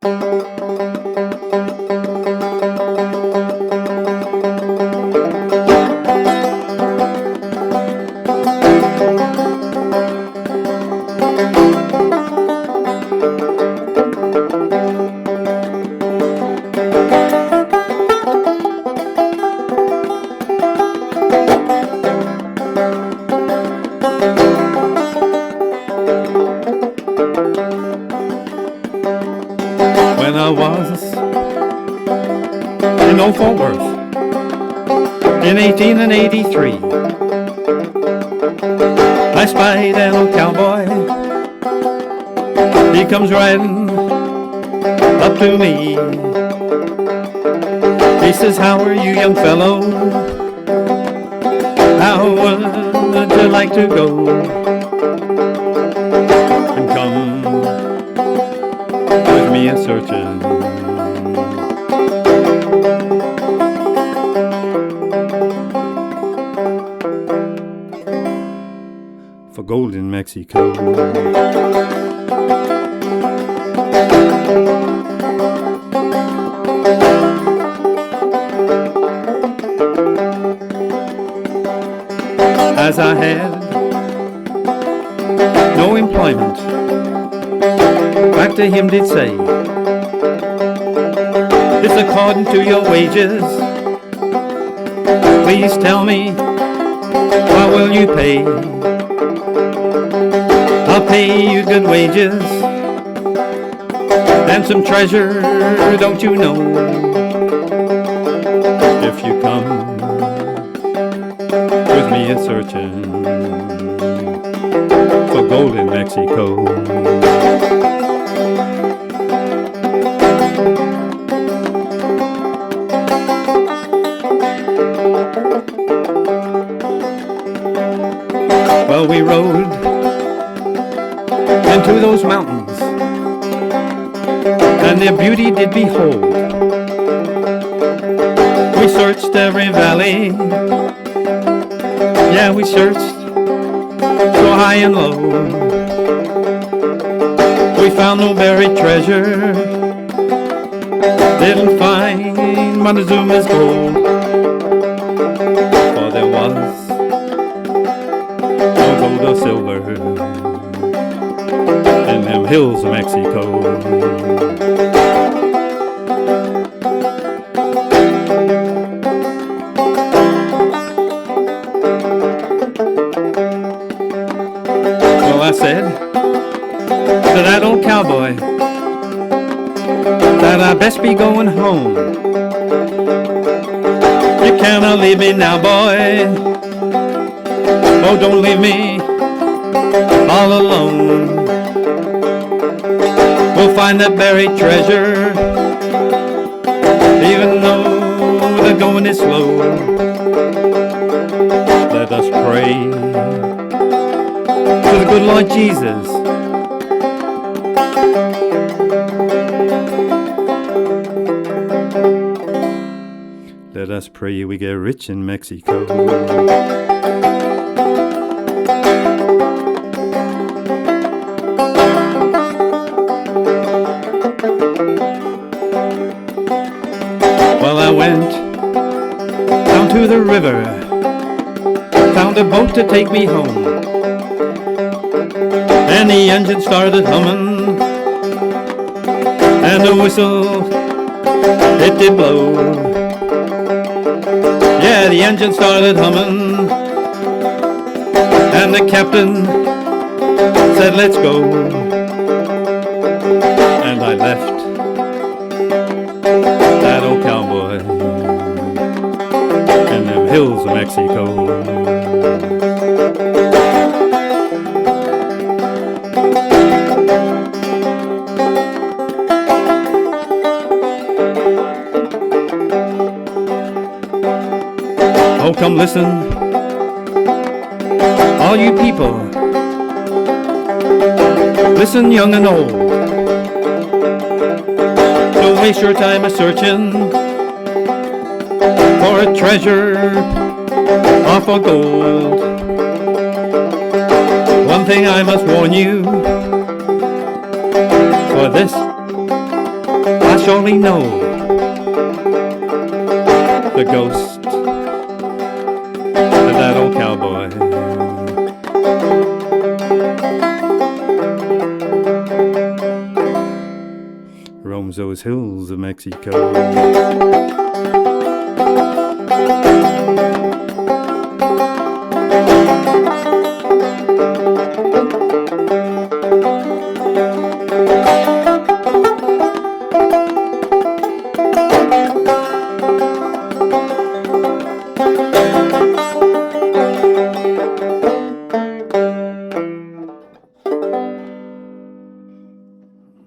When I was in Old Fort Worth in 1883, I spied an old cowboy. He comes riding up to me. He says, "How are you, young fellow? How would you like to go and come with me a searching for gold in Mexico?" As I had no employment, back to him did say, "It's according to your wages. Please tell me, what will you pay?" "I'll pay you good wages and some treasure, don't you know, if you come with me a searching for gold in Mexico." Well, we rode into those mountains, and their beauty did behold. We searched every valley, yeah, we searched so high and low. We found no buried treasure, didn't find Montezuma's gold, for there was no gold or silver in them hills of Mexico. Well, I said to that old cowboy that I best be going home. You cannot leave me now, boy. Oh, don't leave me all alone. We'll find that buried treasure, even though the going is slow. Let us pray to the good Lord Jesus. Let us pray we get rich in Mexico. Well, I went down to the river, found a boat to take me home, and the engine started humming, and the whistle, it did blow. Yeah, the engine started humming, and the captain said, "Let's go." And I left that old cowboy in them hills of Mexico. Oh, come listen, all you people, listen young and old. Don't waste your time a-searching for a treasure or for gold. One thing I must warn you, for this surely know the ghost of that old cowboy. Roams those hills of Mexico.